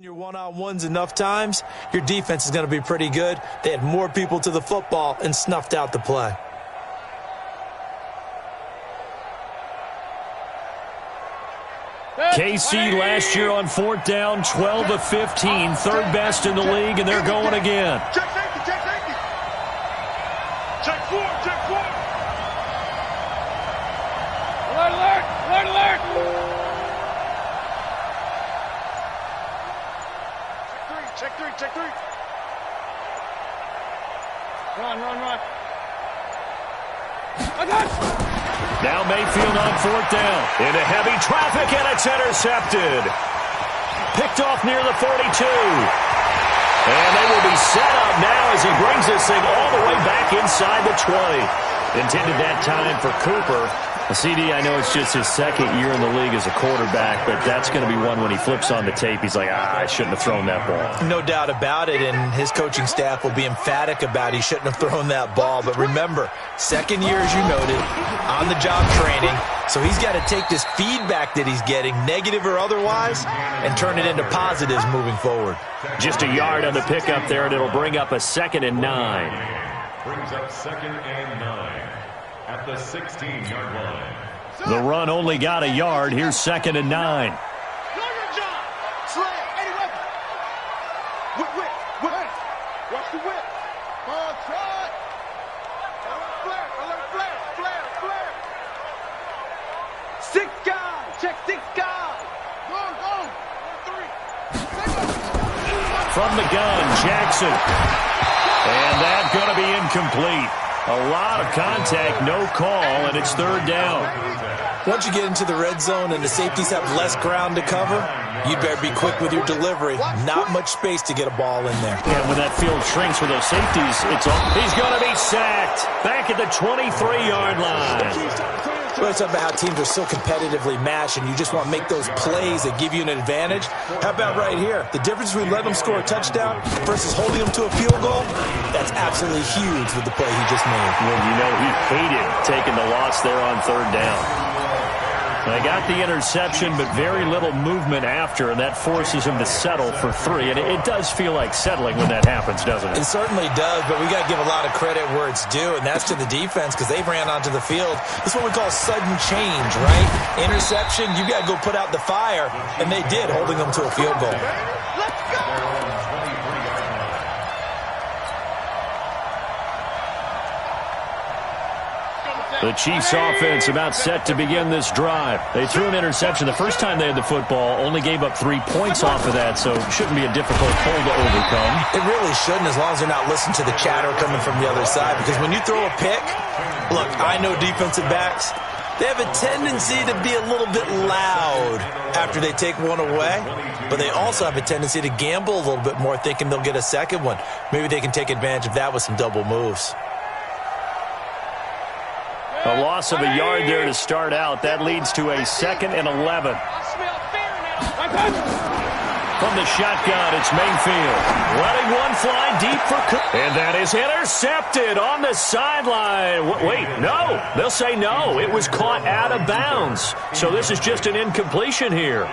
Your one-on-ones enough times, your defense is going to be pretty good. They had more people to the football and snuffed out the play. KC last year on fourth down, 12 of 15, third best in the league, and they're going again. Check safety, check safety. Check four, check four. Alert, alert, alert, alert. Check three, check three. Run, run, run. Now Mayfield on fourth down. Into heavy traffic, and it's intercepted. Picked off near the 42. And they will be set up now as he brings this thing all the way back inside the 20. Intended that time for Cooper. CD, I know it's just his second year in the league as a quarterback, but that's going to be one when he flips on the tape. He's like, I shouldn't have thrown that ball. No doubt about it, and his coaching staff will be emphatic about he shouldn't have thrown that ball. But remember, second year, as you noted, on-the-job training, so he's got to take this feedback that he's getting, negative or otherwise, and turn it into positives moving forward. Just a yard on the pickup there, and it'll bring up a 2nd and 9. Brings up 2nd and 9. At the 16-yard line. The run only got a yard. Here's 2nd and 9. Do your job. Slay. Eddie Whip. Whip, whip, whip. Watch the whip. Try. Alert, flare, alert, flare, flare, flare. 6 guys. Check 6 guys. Go, go. 3. From the gun, Jackson. And that's going to be incomplete. A lot of contact, no call, and it's 3rd down. Once you get into the red zone and the safeties have less ground to cover, you'd better be quick with your delivery. Not much space to get a ball in there. And when that field shrinks with those safeties, it's all. He's going to be sacked back at the 23-yard line. Well, it's about how teams are so competitively matched, and you just want to make those plays that give you an advantage. How about right here? The difference between letting them score a touchdown versus holding them to a field goal, that's absolutely huge with the play he just made. Well, you know, he hated taking the loss there on 3rd down. They got the interception, but very little movement after, and that forces him to settle for 3. And it does feel like settling when that happens, doesn't it? It certainly does, but we got to give a lot of credit where it's due, and that's to the defense because they ran onto the field. That's what we call sudden change, right? Interception, you got to go put out the fire, and they did, holding them to a field goal. Let's go. The Chiefs offense about set to begin this drive. They threw an interception the first time they had the football, only gave up 3 points off of that, so it shouldn't be a difficult hole to overcome. It really shouldn't, as long as they're not listening to the chatter coming from the other side, because when you throw a pick, look, I know defensive backs, they have a tendency to be a little bit loud after they take one away, but they also have a tendency to gamble a little bit more, thinking they'll get a second one. Maybe they can take advantage of that with some double moves. A loss of a yard there to start out. That leads to a 2nd and 11. From the shotgun, it's Mayfield. Letting one fly deep for Cook. And that is intercepted on the sideline. Wait, no. They'll say no. It was caught out of bounds. So this is just an incompletion here.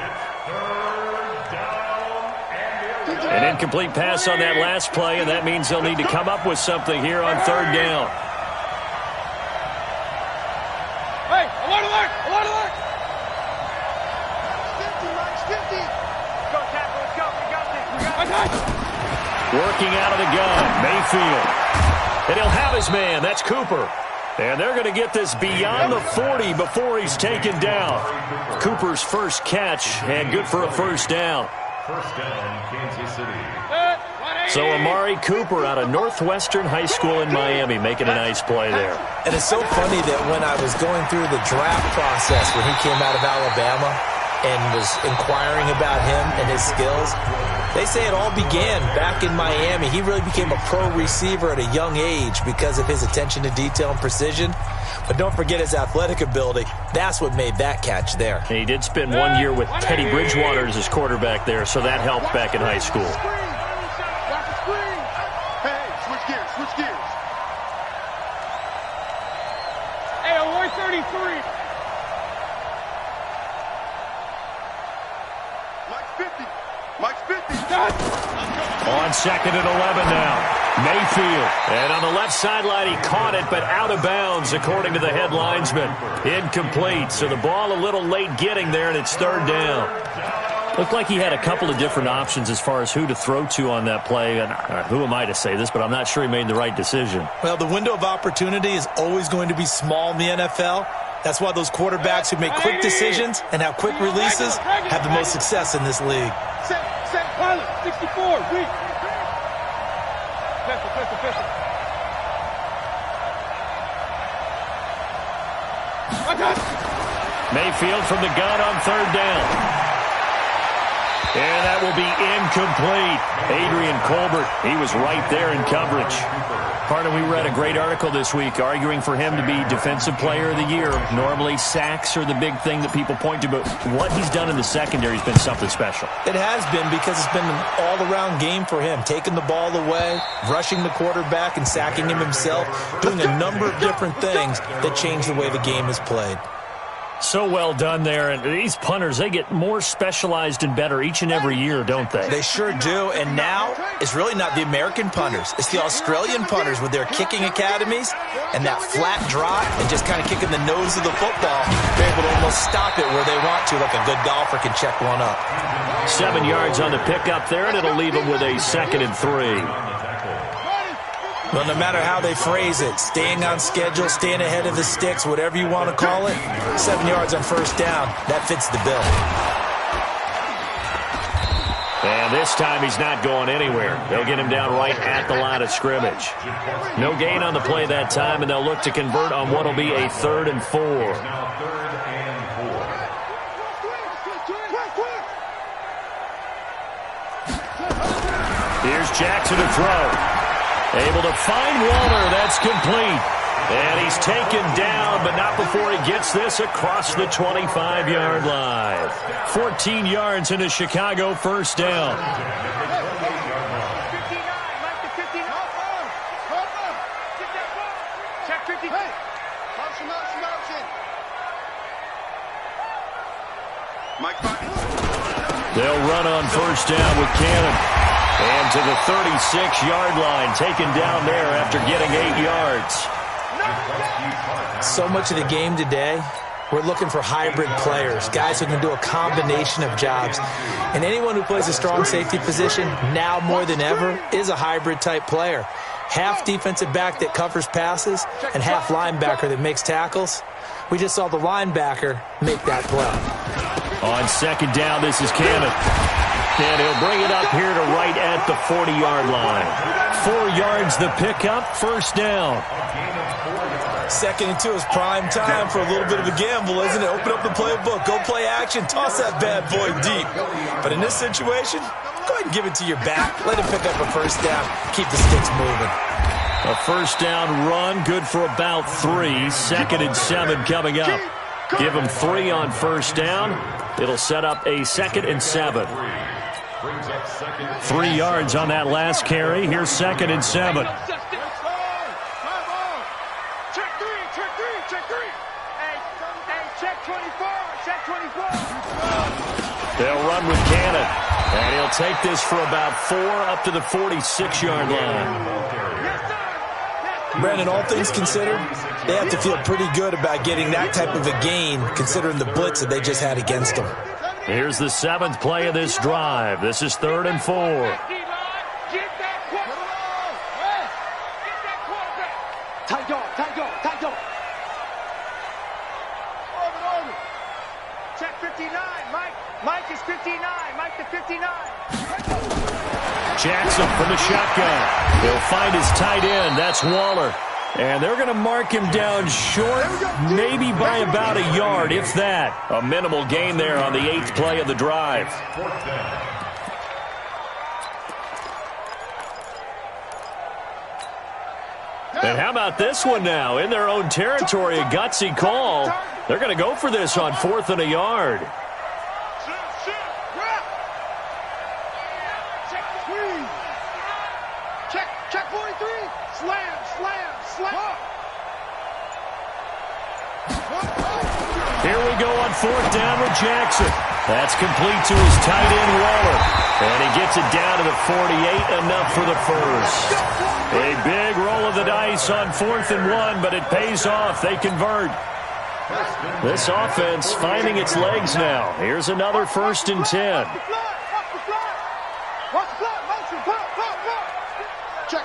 An incomplete pass on that last play, and that means they'll need to come up with something here on 3rd down. Hey, alert, alert, alert, alert. 50, 50. Go, tackle, let's go. We got this, we got this. Working out of the gun, Mayfield. And he'll have his man. That's Cooper. And they're going to get this beyond the 40 before he's taken down. Cooper's first catch, and good for a 1st down. 1st down, Kansas City. So Amari Cooper out of Northwestern High School in Miami making a nice play there. And it's so funny that when I was going through the draft process when he came out of Alabama and was inquiring about him and his skills, they say it all began back in Miami. He really became a pro receiver at a young age because of his attention to detail and precision. But don't forget his athletic ability. That's what made that catch there. And he did spend 1 year with Teddy Bridgewater as his quarterback there, so that helped back in high school. Switch gears. Hey, 133. Mike's 50. On 2nd and 11 now. Mayfield. And on the left sideline, he caught it, but out of bounds, according to the head linesman. Incomplete. So the ball a little late getting there, and it's 3rd down. Looked like he had a couple of different options as far as who to throw to on that play. And who am I to say this, but I'm not sure he made the right decision. Well, the window of opportunity is always going to be small in the NFL. That's why those quarterbacks who make quick decisions and have quick releases have the most success in this league. Set, pilot, 64, weak. Pistol. Mayfield from the gun on 3rd down. And that will be incomplete. Adrian Colbert, he was right there in coverage. Pardon, we read a great article this week arguing for him to be Defensive Player of the Year. Normally, sacks are the big thing that people point to, but what he's done in the secondary has been something special. It has been because it's been an all-around game for him, taking the ball away, rushing the quarterback, and sacking him himself, doing a number of different things that change the way the game is played. So well done there. And these punters, they get more specialized and better each and every year, don't they? They sure do. And now it's really not the American punters. It's the Australian punters with their kicking academies and that flat drop and just kind of kicking the nose of the football. They're able to almost stop it where they want to, like a good golfer can check one up. 7 yards on the pickup there, and it'll leave them with a 2nd and 3. Well, no matter how they phrase it, staying on schedule, staying ahead of the sticks, whatever you want to call it, 7 yards on 1st down, that fits the bill. And this time he's not going anywhere. They'll get him down right at the line of scrimmage. No gain on the play that time, and they'll look to convert on what will be a 3rd and 4. Here's Jackson to throw. Able to find Waller. That's complete. And he's taken down, but not before he gets this across the 25-yard line. 14 yards into Chicago, 1st down. They'll run on 1st down with Cannon. And to the 36-yard line, taken down there after getting 8 yards. So much of the game today, we're looking for hybrid players, guys who can do a combination of jobs. And anyone who plays a strong safety position, now more than ever, is a hybrid-type player. Half defensive back that covers passes and half linebacker that makes tackles. We just saw the linebacker make that play. On 2nd down, this is Cannon. And he'll bring it up here to right at the 40-yard line. 4 yards the pickup, 1st down. 2nd and 2 is prime time for a little bit of a gamble, isn't it? Open up the playbook, go play action, toss that bad boy deep. But in this situation, go ahead and give it to your back. Let him pick up a 1st down, keep the sticks moving. A 1st down run, good for about 3. 2nd and 7 coming up. Give him 3 on 1st down. It'll set up a 2nd and 7. 3 yards on that last carry. Here's 2nd and 7. Check 3. Hey, check 24. Check 24. They'll run with Cannon. And he'll take this for about 4 up to the 46-yard line. Brandon, all things considered, they have to feel pretty good about getting that type of a gain considering the blitz that they just had against them. Here's the 7th play of this drive. This is 3rd and 4. Tight dog. Check 59. Mike is 59. Mike to 59. Jackson from the shotgun. He'll find his tight end. That's Waller. And they're going to mark him down short, maybe by about a yard, if that. A minimal gain there on the 8th play of the drive. And how about this one now? In their own territory, a gutsy call. They're going to go for this on 4th and a yard. Check 43. Slam. Here we go on 4th down with Jackson. That's complete to his tight end, Waller. And he gets it down to the 48, enough for the first. A big roll of the dice on 4th and 1, but it pays off. They convert. This offense finding its legs now. Here's another 1st and 10. Watch the fly. Motion. Block. Check.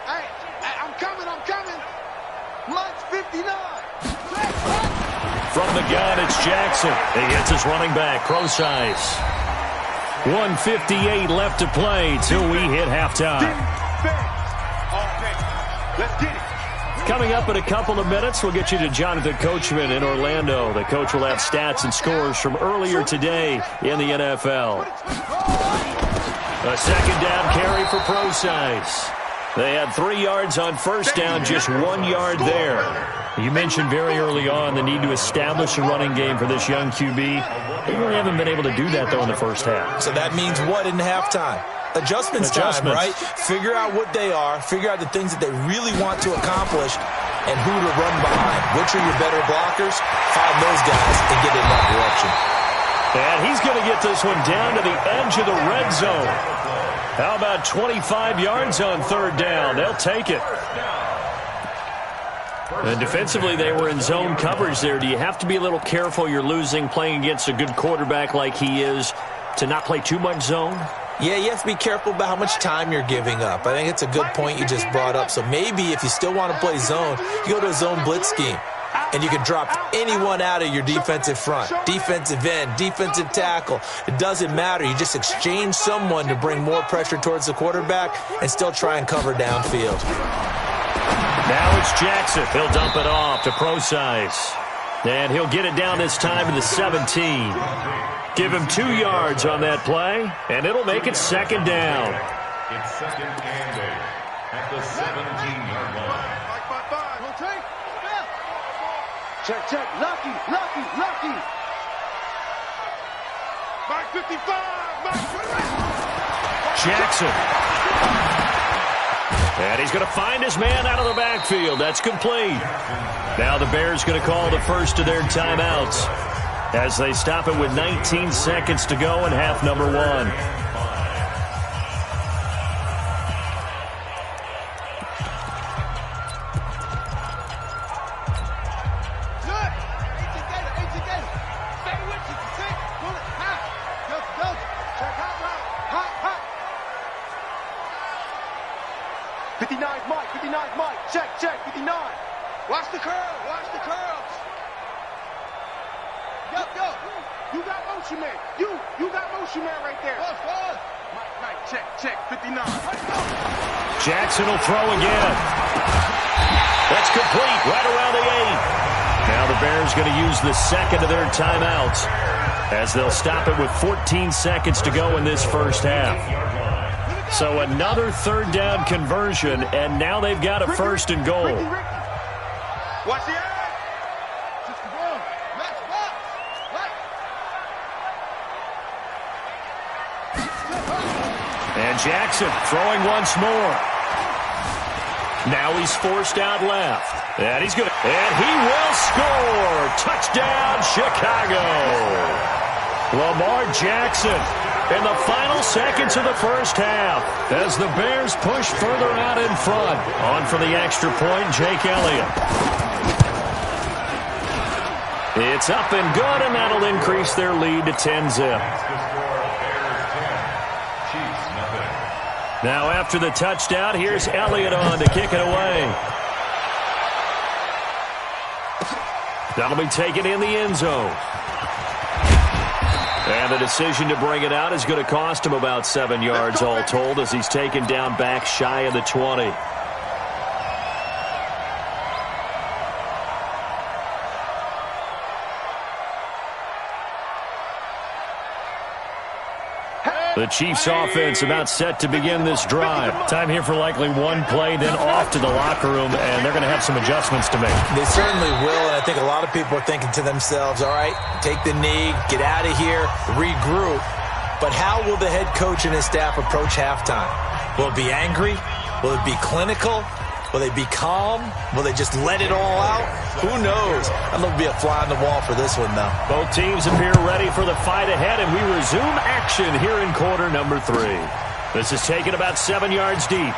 Hey, I'm coming. Lunch 59. From the gun, it's Jackson. He gets his running back, Pro-size. 1:58 left to play till we hit halftime. Let's get it. Coming up in a couple of minutes, we'll get you to Jonathan Coachman in Orlando. The coach will have stats and scores from earlier today in the NFL. A 2nd down carry for Pro-size. They had 3 yards on 1st down, just 1 yard there. You mentioned very early on the need to establish a running game for this young QB. They really haven't been able to do that, though, in the first half. So that means what in halftime? Adjustments time, right? Figure out what they are, figure out the things that they really want to accomplish, and who to run behind. Which are your better blockers? Find those guys and get in that direction. And he's going to get this one down to the edge of the red zone. How about 25 yards on 3rd down? They'll take it. And defensively, they were in zone coverage there. Do you have to be a little careful? You're losing, playing against a good quarterback like he is, to not play too much zone? Yeah, you have to be careful about how much time you're giving up. I think it's a good point you just brought up. So maybe if you still want to play zone, you go to a zone blitz scheme. And you can drop anyone out of your defensive front. Defensive end, defensive tackle. It doesn't matter. You just exchange someone to bring more pressure towards the quarterback and still try and cover downfield. Now it's Jackson. He'll dump it off to Pro-size. And he'll get it down this time to the 17. Give him 2 yards on that play, and it'll make it 2nd down. It's 2nd and 8 at the 17-yard line. Check. Lucky. Mark 55. Jackson. And he's going to find his man out of the backfield. That's complete. Now the Bears going to call the first of their timeouts as they stop it with 19 seconds to go in half number 1. Check, 59. Watch the curls. Go. You got motion man. You got motion man right there. Mike, check, 59. Jackson will throw again. That's complete, right around the 8. Now the Bears going to use the 2nd of their timeouts as they'll stop it with 14 seconds to go in this first half. So another 3rd down conversion, and now they've got a 1st and goal. Watch the eye. Just go. Match box. And Jackson throwing once more. Now he's forced out left. And he will score. Touchdown, Chicago. Lamar Jackson in the final seconds of the first half as the Bears push further out in front. On for the extra point, Jake Elliott. It's up and good, and that'll increase their lead to 10-zip. Now after the touchdown, here's Elliott on to kick it away. That'll be taken in the end zone. And the decision to bring it out is going to cost him about 7 yards all told as he's taken down back shy of the 20. The Chiefs offense about set to begin this drive. Time here for likely one play, then off to the locker room, and they're going to have some adjustments to make. They certainly will, and I think a lot of people are thinking to themselves, all right, take the knee, get out of here, regroup. But how will the head coach and his staff approach halftime? Will it be angry? Will it be clinical? Will they be calm? Will they just let it all out? Who knows? I'd love to be a fly on the wall for this one, though. Both teams appear ready for the fight ahead, and we resume action here in quarter number 3. This is taken about 7 yards deep.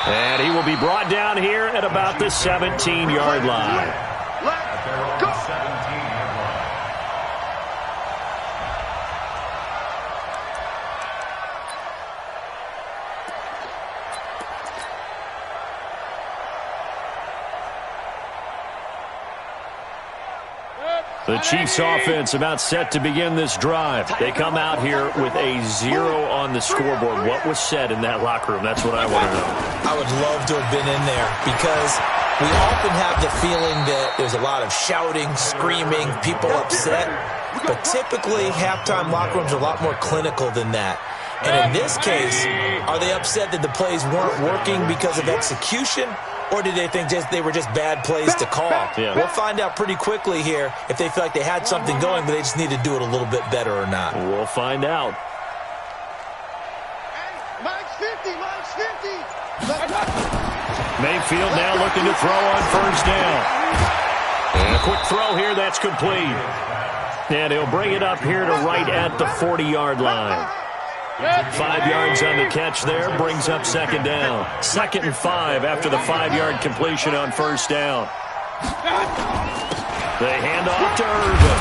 And he will be brought down here at about the 17-yard line. Let's go. The Chiefs offense about set to begin this drive. They come out here with a 0 on the scoreboard. What was said in that locker room? That's what I want to know. I would love to have been in there because we often have the feeling that there's a lot of shouting, screaming, people upset. But typically, halftime locker rooms are a lot more clinical than that. And in this case, are they upset that the plays weren't working because of execution? Or did they think they were just bad plays to call? Yeah. We'll find out pretty quickly here if they feel like they had something going, but they just need to do it a little bit better or not. We'll find out. Mike's 50, Mike's 50. Mayfield now looking to throw on first down. And a quick throw here, that's complete. And he'll bring it up here to right at the 40-yard line. 5 yards on the catch there, brings up second down. 2nd and 5 after the 5-yard completion on first down. They hand off to Irvin.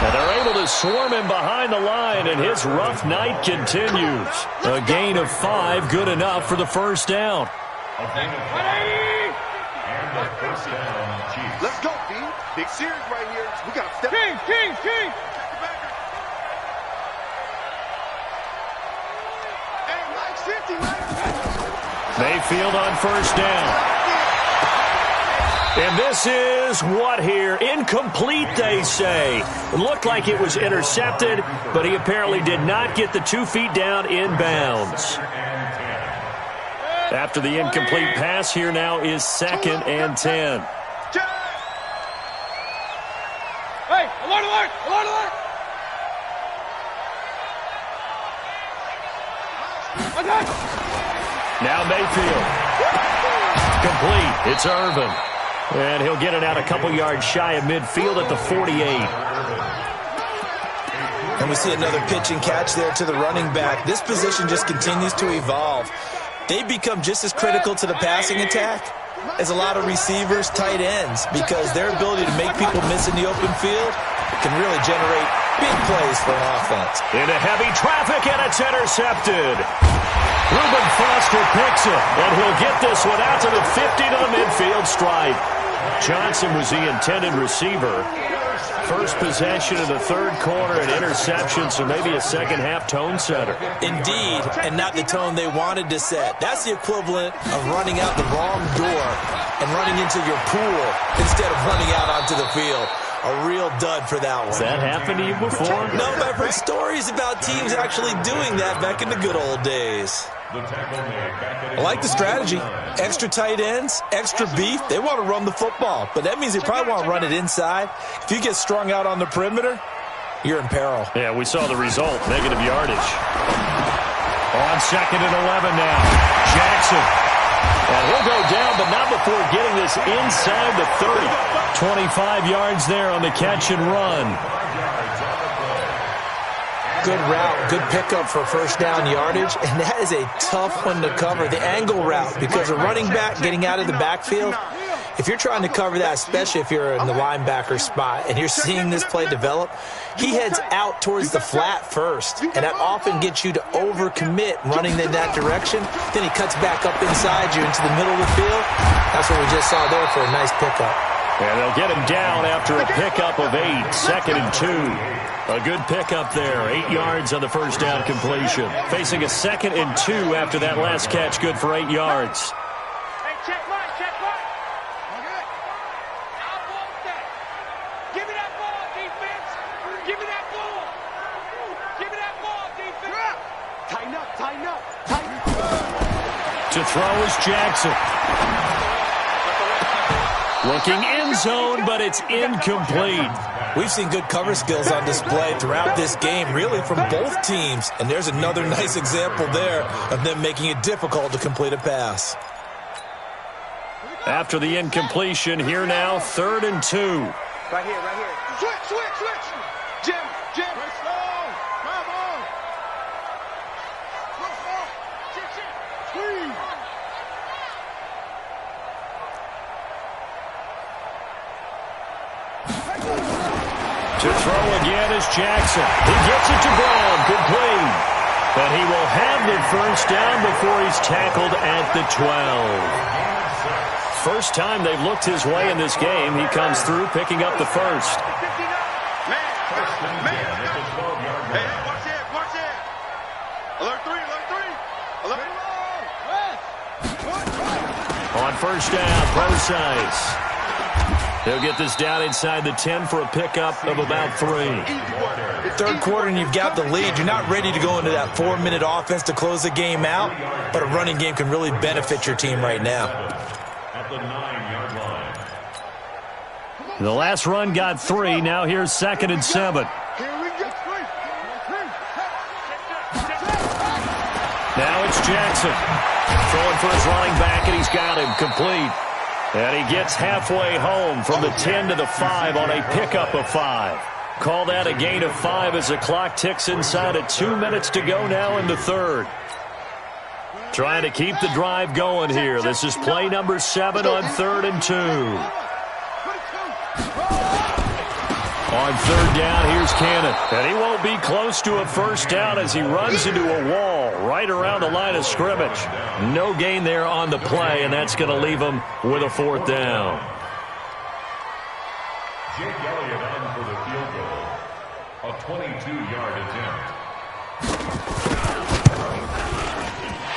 And they're able to swarm him behind the line, and his rough night continues. A gain of 5, good enough for the first down. A gain of 5. And the first down, Chiefs. Let's go, D. Big series right here. We got to step. King. Mayfield on first down. And this is what here? Incomplete, they say. It looked like it was intercepted, but he apparently did not get the 2 feet down in bounds. After the incomplete pass, here now is 2nd and 10. Hey, alert! Now Mayfield. Complete. It's Irvin. And he'll get it out a couple yards shy of midfield at the 48. And we see another pitch and catch there to the running back. This position just continues to evolve. They become just as critical to the passing attack as a lot of receivers, tight ends, because their ability to make people miss in the open field can really generate big plays for an offense. Into heavy traffic, and it's intercepted. Reuben Foster picks it, and he'll get this one out to the 50 to the midfield stripe. Johnson was the intended receiver. First possession of the third quarter, an interception, so maybe a second-half tone setter. Indeed, and not the tone they wanted to set. That's the equivalent of running out the wrong door and running into your pool instead of running out onto the field. A real dud for that one. Has that happened to you before? No, but I've heard stories about teams actually doing that back in the good old days. I like the strategy. Extra tight ends, extra beef. They want to run the football, but that means they probably want to run it inside. If you get strung out on the perimeter, you're in peril. Yeah, we saw the result, negative yardage. On 2nd and 11 now, Jackson. And he'll go down, but not before getting this inside the 30. 25 yards there on the catch and run. Good route, good pickup for first down yardage, and that is a tough one to cover, the angle route, because a running back getting out of the backfield, if you're trying to cover that, especially if you're in the linebacker spot and you're seeing this play develop, he heads out towards the flat first, and that often gets you to overcommit running in that direction. Then he cuts back up inside you into the middle of the field. That's what we just saw there for a nice pickup. And they'll get him down after a pickup of 8, 2nd and 2. A good pickup there, 8 yards on the first down completion. Facing a 2nd and 2 after that last catch, good for 8 yards. Hey, check Mike. Okay. I want that. Give me that ball, defense. Give me that ball. Give me that ball, defense. Tighten up. To throw is Jackson. Looking end zone, but it's incomplete. We've seen good cover skills on display throughout this game, really from both teams. And there's another nice example there of them making it difficult to complete a pass. After the incompletion, here now, 3rd and 2. Right here, right here. Switch. Jim. Let's go. Come on. Squeeze. To throw again is Jackson. He gets it to Brown, complete. And he will have the first down before he's tackled at the 12. First time they've looked his way in this game. He comes through picking up the first. Man. Hey, watch it. Alert 3. On first down, Procise. He'll get this down inside the 10 for a pickup of about 3. Third quarter and you've got the lead. You're not ready to go into that 4-minute offense to close the game out, but a running game can really benefit your team right now. At the 9-yard line. The last run got 3. Now here's 2nd and 7. Now it's Jackson. Throwing for his running back, and he's got him complete. And he gets halfway home from the 10 to the 5 on a pickup of 5. Call that a gain of 5 as the clock ticks inside of 2 minutes to go now in the 3rd. Trying to keep the drive going here. This is play number 7 on 3rd and 2. On 3rd down, here's Cannon. And he won't be close to a first down as he runs into a wall right around the line of scrimmage. No gain there on the play, and that's going to leave him with a 4th down. Jake Elliott on for the field goal. A 22-yard attempt.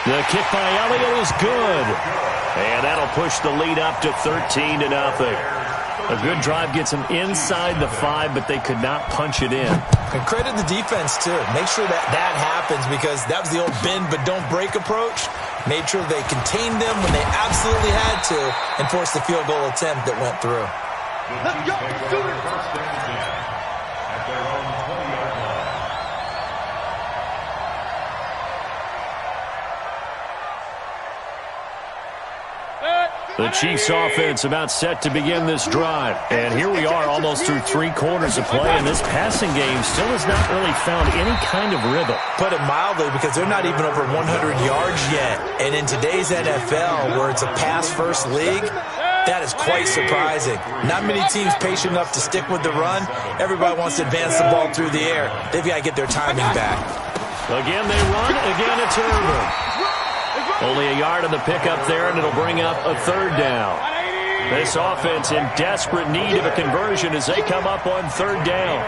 The kick by Elliott is good. And that'll push the lead up to 13-0. A good drive gets them inside the 5, but they could not punch it in. And credit the defense, too. Make sure that happens because that was the old bend but don't break approach. Made sure they contained them when they absolutely had to and forced the field goal attempt that went through. Let's go. Do it. First and 10 at their own 20-yard line. The Chiefs offense about set to begin this drive. And here we are almost through 3 quarters of play, and this passing game still has not really found any kind of rhythm. Put it mildly, because they're not even over 100 yards yet. And in today's NFL, where it's a pass-first league, that is quite surprising. Not many teams patient enough to stick with the run. Everybody wants to advance the ball through the air. They've got to get their timing back. Again they run. Again it's Irvin. Only a yard on the pickup there, and it'll bring up a 3rd down. This offense in desperate need of a conversion as they come up on 3rd down.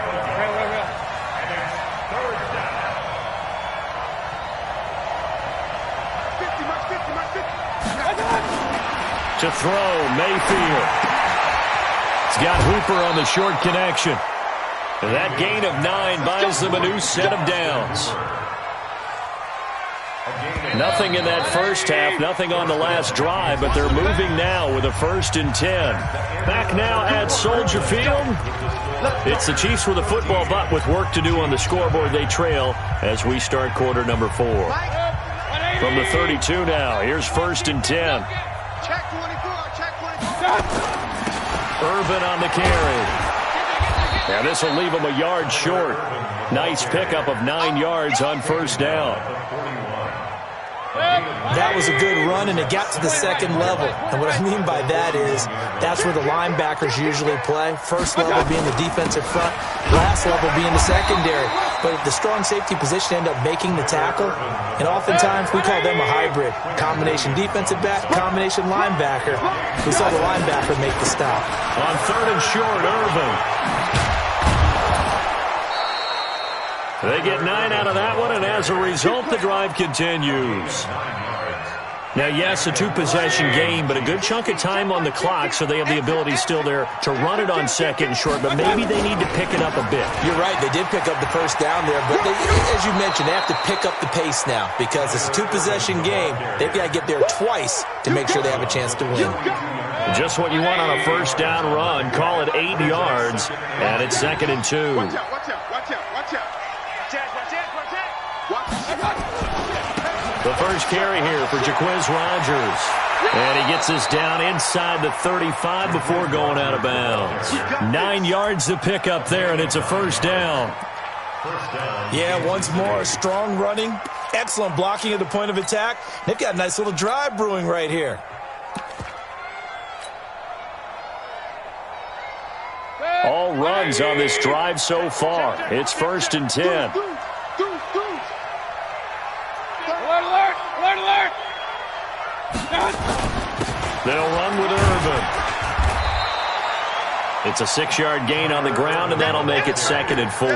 To throw, Mayfield. He's got Hooper on the short connection. And that gain of 9 buys them a new set of downs. Nothing in that first half, nothing on the last drive, but they're moving now with a 1st and 10. Back now at Soldier Field. It's the Chiefs with a football, but with work to do on the scoreboard, they trail as we start quarter number 4. From the 32 now, here's 1st and 10. Check 24, check 24. Irvin on the carry. Now this will leave him a yard short. Nice pickup of 9 yards on 1st down. That was a good run, and it got to the 2nd level. And what I mean by that is that's where the linebackers usually play. First level being the defensive front, last level being the secondary. But the strong safety position end up making the tackle, and oftentimes we call them a hybrid. Combination defensive back, combination linebacker. We saw the linebacker make the stop. On 3rd and short, Irvin. They get 9 out of that one, and as a result, the drive continues. Now, yes, a two-possession game, but a good chunk of time on the clock, so they have the ability still there to run it on second and short, but maybe they need to pick it up a bit. You're right. They did pick up the first down there, but as you mentioned, they have to pick up the pace now because it's a two-possession game. They've got to get there twice to make sure they have a chance to win. Just what you want on a first down run. Call it 8 yards, and it's 2nd and 2. Watch out, watch out, watch out, watch out. The first carry here for Jaquiz Rogers. And he gets this down inside the 35 before going out of bounds. 9 yards to pick up there, and it's a first down. Yeah, once more, strong running, excellent blocking at the point of attack. They've got a nice little drive brewing right here. All runs on this drive so far. It's 1st and 10. Alert! They'll run with Irvin. It's a 6-yard gain on the ground, and that'll make it 2nd and 4.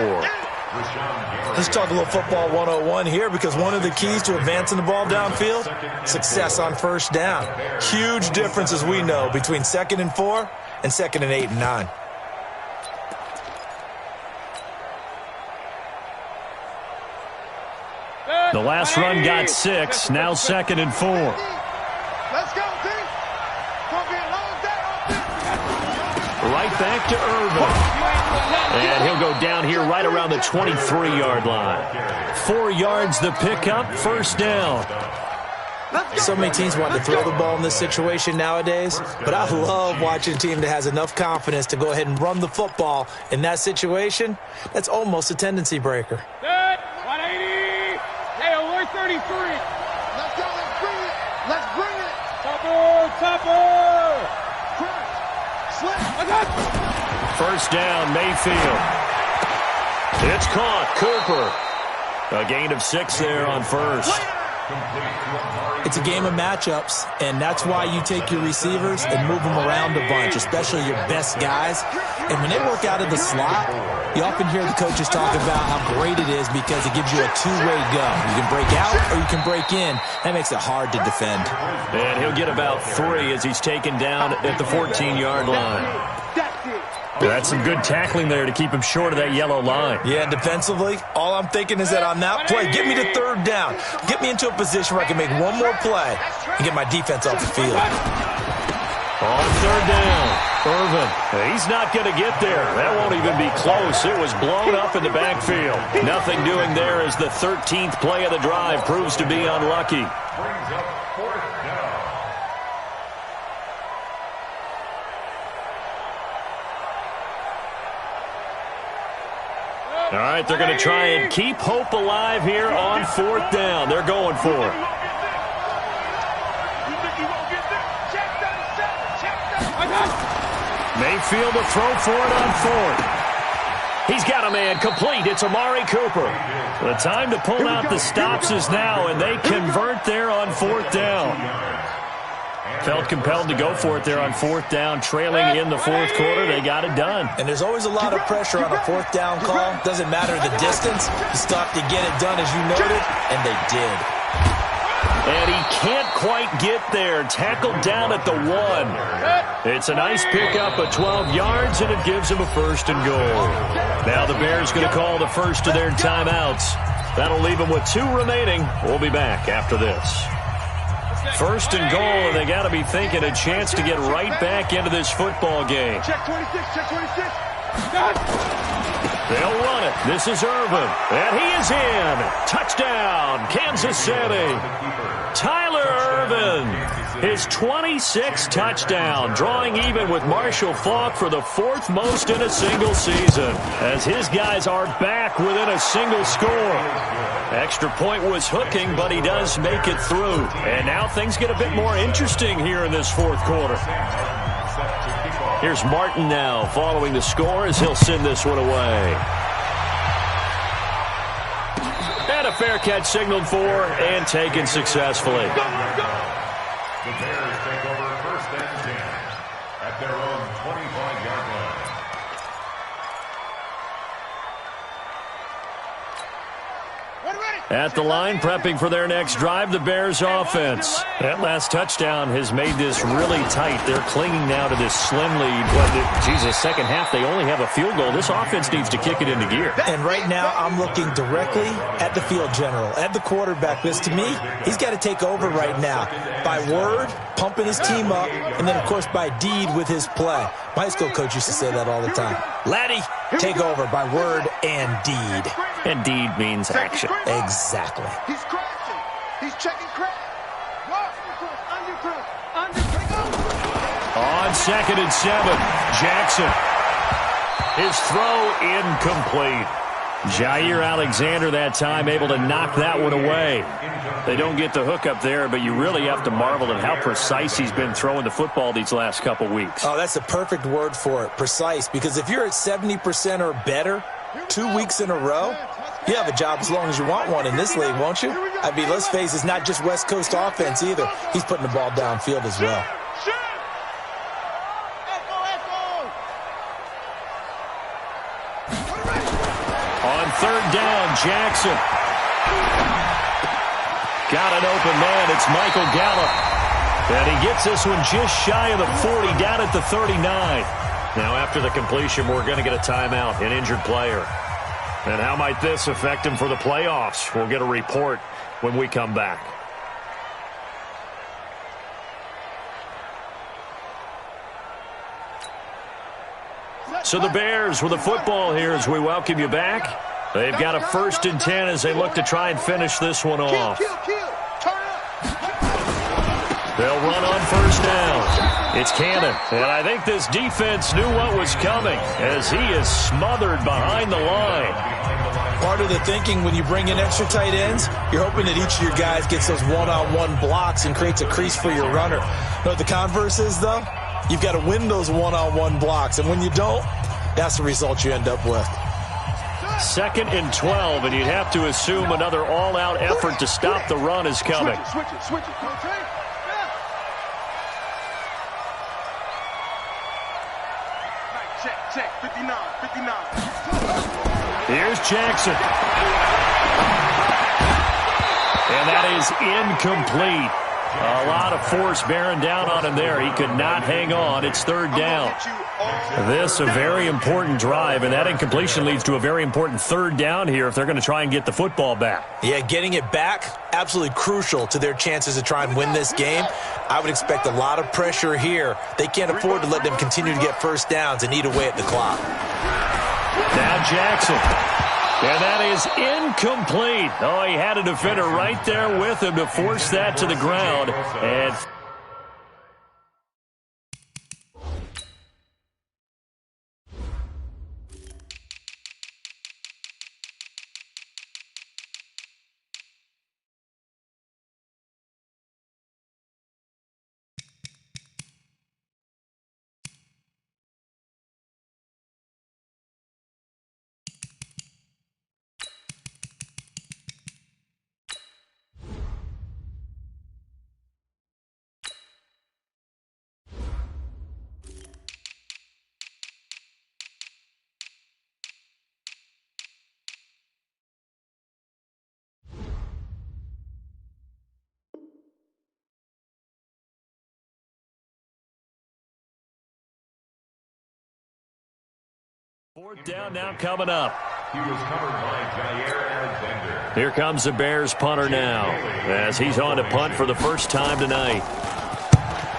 Let's talk a little football 101 here because one of the keys to advancing the ball downfield, success on first down. Huge difference, as we know, between 2nd and 4 and 2nd and 8 and 9. The last run got 6, now 2nd and 4. Let's go, team. Right back to Irvin. And he'll go down here right around the 23-yard line. 4 yards the pickup, first down. So many teams want to throw the ball in this situation nowadays, but I love watching a team that has enough confidence to go ahead and run the football in that situation. That's almost a tendency breaker. 180. Hey, alert 33. Let's go, let's bring it. Let's bring it. Topper. First down, Mayfield. It's caught, Cooper. A gain of 6 there on first. It's a game of matchups, and that's why you take your receivers and move them around a bunch, especially your best guys. And when they work out of the slot, you often hear the coaches talk about how great it is because it gives you a two-way go. You can break out or you can break in. That makes it hard to defend. And he'll get about 3 as he's taken down at the 14-yard line. That's some good tackling there to keep him short of that yellow line. Yeah, defensively, all I'm thinking is that on that play, get me to third down. Get me into a position where I can make one more play and get my defense off the field. On third down, Irvin. He's not going to get there. That won't even be close. It was blown up in the backfield. Nothing doing there as the 13th play of the drive proves to be unlucky. Brings up 4th down. All right, they're going to try and keep hope alive here on 4th down. They're going for it. Mayfield to throw for it on 4th. He's got a man complete. It's Amari Cooper. The time to pull out the stops is now, and they convert there on 4th down. Felt compelled to go for it there on 4th down, trailing in the 4th quarter. They got it done. And there's always a lot of pressure on a 4th down call. Doesn't matter the distance. You still have to get it done, as you noted, and they did. And he can't quite get there. Tackled down at the 1. It's a nice pickup of 12 yards, and it gives him a 1st and goal. Now the Bears going to call the first of their timeouts. That'll leave them with 2 remaining. We'll be back after this. 1st and goal, and they got to be thinking a chance to get right back into this football game. Check 26, check 26. They'll run it. This is Irvin, and he is in. Touchdown, Kansas City. Tyler Irvin, his 26th touchdown, drawing even with Marshall Faulk for the 4th most in a single season, as his guys are back within a single score. Extra point was hooking, but he does make it through. And now things get a bit more interesting here in this 4th quarter. Here's Martin now following the score as he'll send this one away. And a fair catch signaled for and taken successfully. The Bears take over 1st and 10 at their own 25-yard line. What ready? At the line, prepping for their next drive, the Bears offense. That last touchdown has made this really tight. They're clinging now to this slim lead. But, second half, they only have a field goal. This offense needs to kick it into gear. And right now, I'm looking directly at the field general, at the quarterback. Because to me, he's got to take over right now. By word, pumping his team up, and then, of course, by deed with his play. My high school coach used to say that all the time. Laddie, take over by word and deed. And deed means action. Exactly. He's crashing. He's checking crash. On 2nd and 7, Jackson. His throw incomplete. Jair Alexander that time able to knock that one away. They don't get the hook up there, but you really have to marvel at how precise he's been throwing the football these last couple weeks. Oh, that's the perfect word for it, precise. Because if you're at 70% or better 2 weeks in a row, you have a job as long as you want one in this league, won't you? I mean, let's face it, it's not just West Coast offense either. He's putting the ball downfield as well. On 3rd down, Jackson. Got an open man. It's Michael Gallup. And he gets this one just shy of the 40, down at the 39. Now, after the completion, we're going to get a timeout, an injured player. And how might this affect him for the playoffs? We'll get a report when we come back. So the Bears with the football here as we welcome you back. They've got a 1st and 10 as they look to try and finish this one off. They'll run on 1st down. It's Cannon. And I think this defense knew what was coming as he is smothered behind the line. Part of the thinking when you bring in extra tight ends, you're hoping that each of your guys gets those one-on-one blocks and creates a crease for your runner. You know what the converse is, though? You've got to win those one-on-one blocks, and when you don't, that's the result you end up with. 2nd and 12, and you'd have to assume another all-out effort to stop the run is coming. Switch it. Check, 59. Here's Jackson. And that is incomplete. A lot of force bearing down on him there. He could not hang on. It's 3rd down. This a very important drive, and that incompletion leads to a very important 3rd down here if they're going to try and get the football back. Yeah, getting it back, absolutely crucial to their chances to try and win this game. I would expect a lot of pressure here. They can't afford to let them continue to get 1st downs and eat away at the clock. Now Jackson. And that is incomplete. Oh, he had a defender right there with him to force that to the ground. And 4th down now coming up. He was covered by Jair Alexander. Here comes the Bears punter now as he's on to punt for the first time tonight.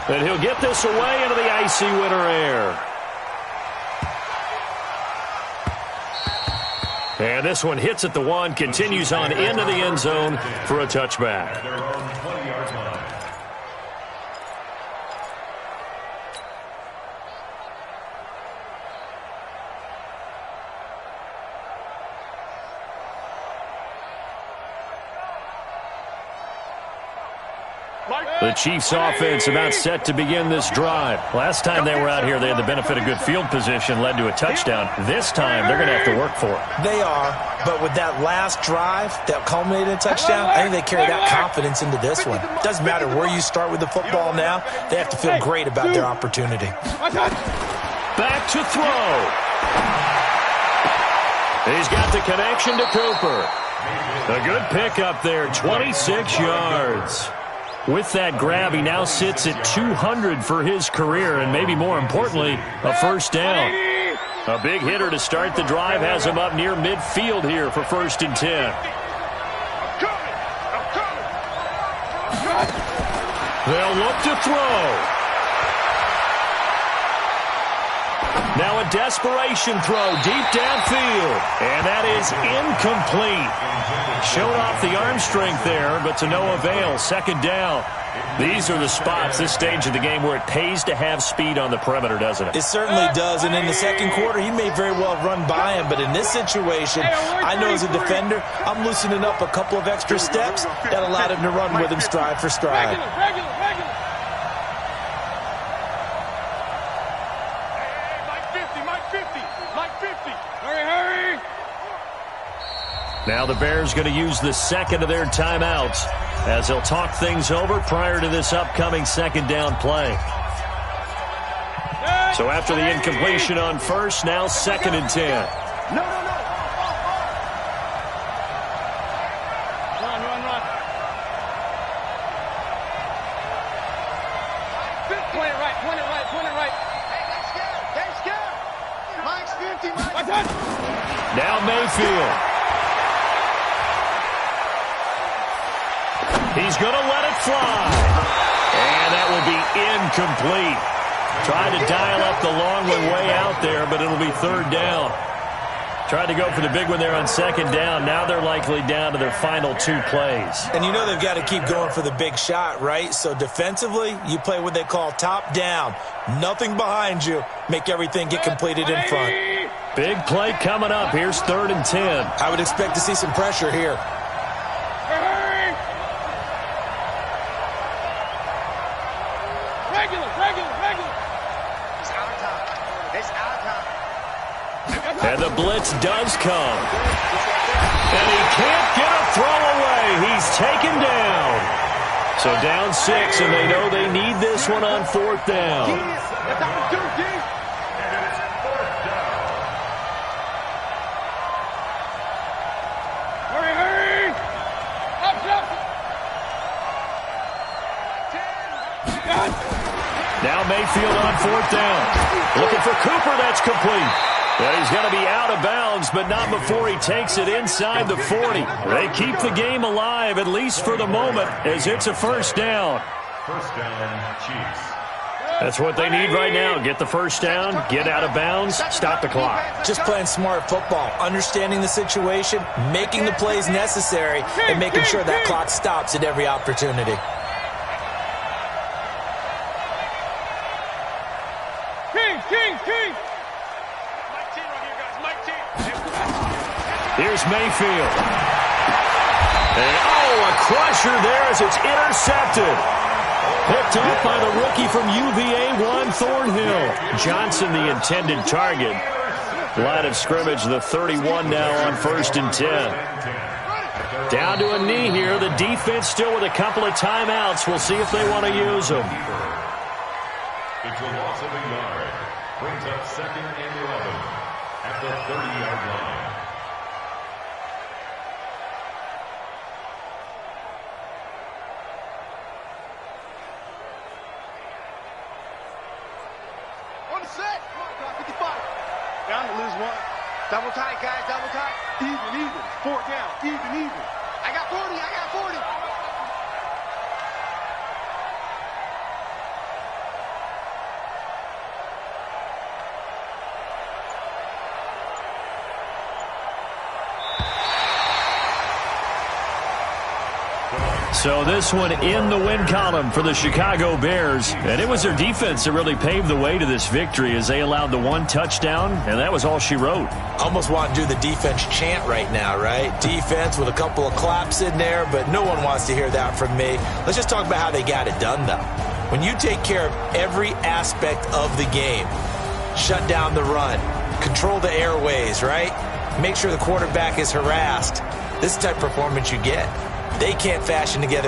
And he'll get this away into the icy winter air. And this one hits at the 1, continues on into the end zone for a touchback. At their own 20-yard line. The Chiefs offense about set to begin this drive. Last time they were out here, they had the benefit of good field position, led to a touchdown. This time, they're going to have to work for it. They are, but with that last drive that culminated in a touchdown, I think they carry that confidence into this one. Doesn't matter where you start with the football now, they have to feel great about their opportunity. Back to throw. He's got the connection to Cooper. A good pickup there, 26 yards. With that grab, he now sits at 200 for his career, and maybe more importantly, a first down. A big hitter to start the drive has him up near midfield here for 1st and 10. They'll look to throw. Now a desperation throw deep downfield. And that is incomplete. Showed off the arm strength there, but to no avail. 2nd down. These are the spots, this stage of the game, where it pays to have speed on the perimeter, doesn't it? It certainly does. And in the 2nd quarter, he may very well run by him. But in this situation, I know as a defender, I'm loosening up a couple of extra steps that allowed him to run with him stride for stride. Regular. Mike 50. Hurry. Now the Bears going to use the 2nd of their timeouts as they'll talk things over prior to this upcoming 2nd down play. So after the incompletion on 1st, now 2nd and 10. No. Run. Point it right. Hey, scared. Mike's 50. Now Mayfield. He's going to let it fly. And that will be incomplete. Tried to dial up the long one way out there, but it'll be 3rd down. Tried to go for the big one there on 2nd down. Now they're likely down to their final 2 plays. And you know they've got to keep going for the big shot, right? So defensively, you play what they call top down. Nothing behind you. Make everything get completed in front. Big play coming up. Here's 3rd and 10. I would expect to see some pressure here. Regular. It's our time. And the blitz does come. And he can't get a throw away. He's taken down. So down 6, and they know they need this one on 4th down. That's how we do, D. Hurry. Up. Now Mayfield on 4th down. Looking for Cooper. That's complete. Well, he's going to be out of bounds, but not before he takes it inside the 40. They keep the game alive, at least for the moment, as it's a 1st down. 1st down, Chiefs. That's what they need right now. Get the 1st down, get out of bounds, stop the clock. Just playing smart football, understanding the situation, making the plays necessary, and making sure that clock stops at every opportunity. King. Here's Mayfield. And, a crusher there as it's intercepted. Picked up by the rookie from UVA, Juan Thornhill. Johnson, the intended target. Line of scrimmage, the 31 now on 1st and 10. Down to a knee here. The defense still with a couple of timeouts. We'll see if they want to use them. It's a loss of a yard. Brings up 2nd and 11 at the 30-yard line. Set. Come on, 55. Down to lose 1. Double tight, guys. Double tight. Even. 4th down. Even. I got 40. So this one in the win column for the Chicago Bears. And it was their defense that really paved the way to this victory as they allowed the 1 touchdown, and that was all she wrote. Almost want to do the defense chant right now, right? Defense with a couple of claps in there, but no one wants to hear that from me. Let's just talk about how they got it done, though. When you take care of every aspect of the game, shut down the run, control the airways, right? Make sure the quarterback is harassed. This is the type of performance you get. They can't fashion together